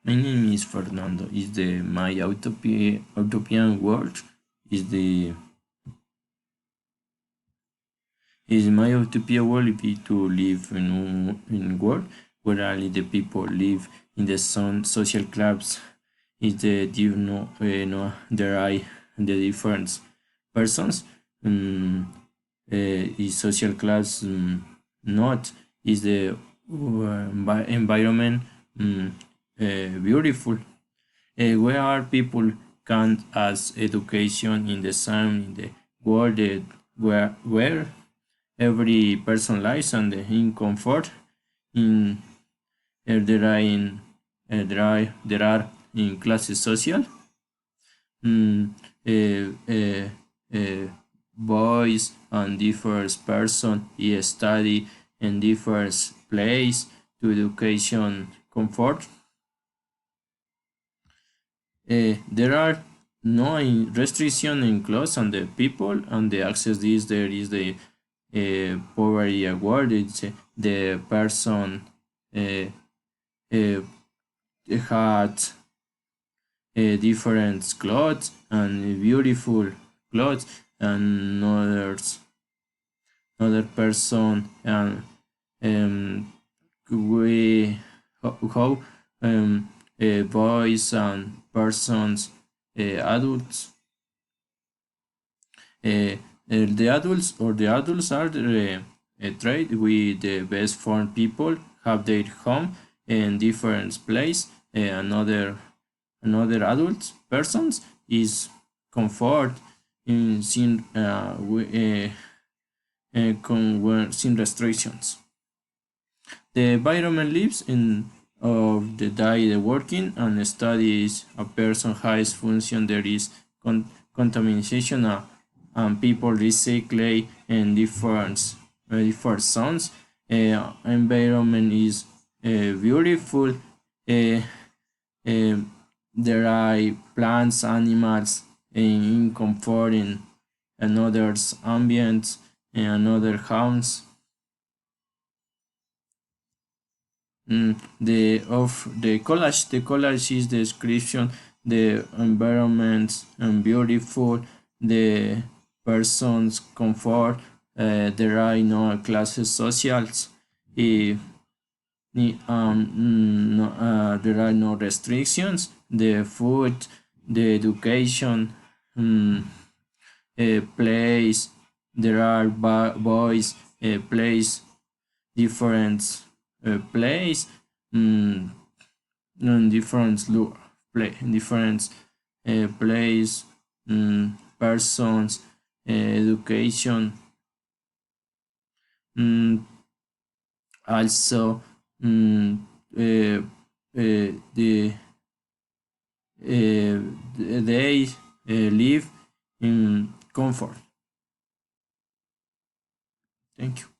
My name is Fernando. Is the my utopian world is the is my utopia world be to live in a world where only the people live in the social clubs. Is the no there are the different persons is social class not is the environment beautiful where people count as education in the same in the world where every person lives and in comfort in there are in there are in classes social mm, boys and different person study in different place to education comfort. There are no restriction in clothes on the people and the access this there is the poverty award it's the person uh, uh, had different clothes and beautiful clothes and another person and we how boys and persons adults the adults are trade with the best formed people have their home in different place another adult persons is comfort in sin sin restrictions. The environment lives in of the day working and studies a person has function there is contamination and people recycle in different zones. Environment is beautiful. There are plants, animals in comfort in another's ambient and another homes. The collage is the description the environment and beautiful the person's comfort there are no classes socials if no, there are no restrictions the food the education place there are boys place different place mm, different different place persons education mm, also uh, the they live in comfort. Thank you.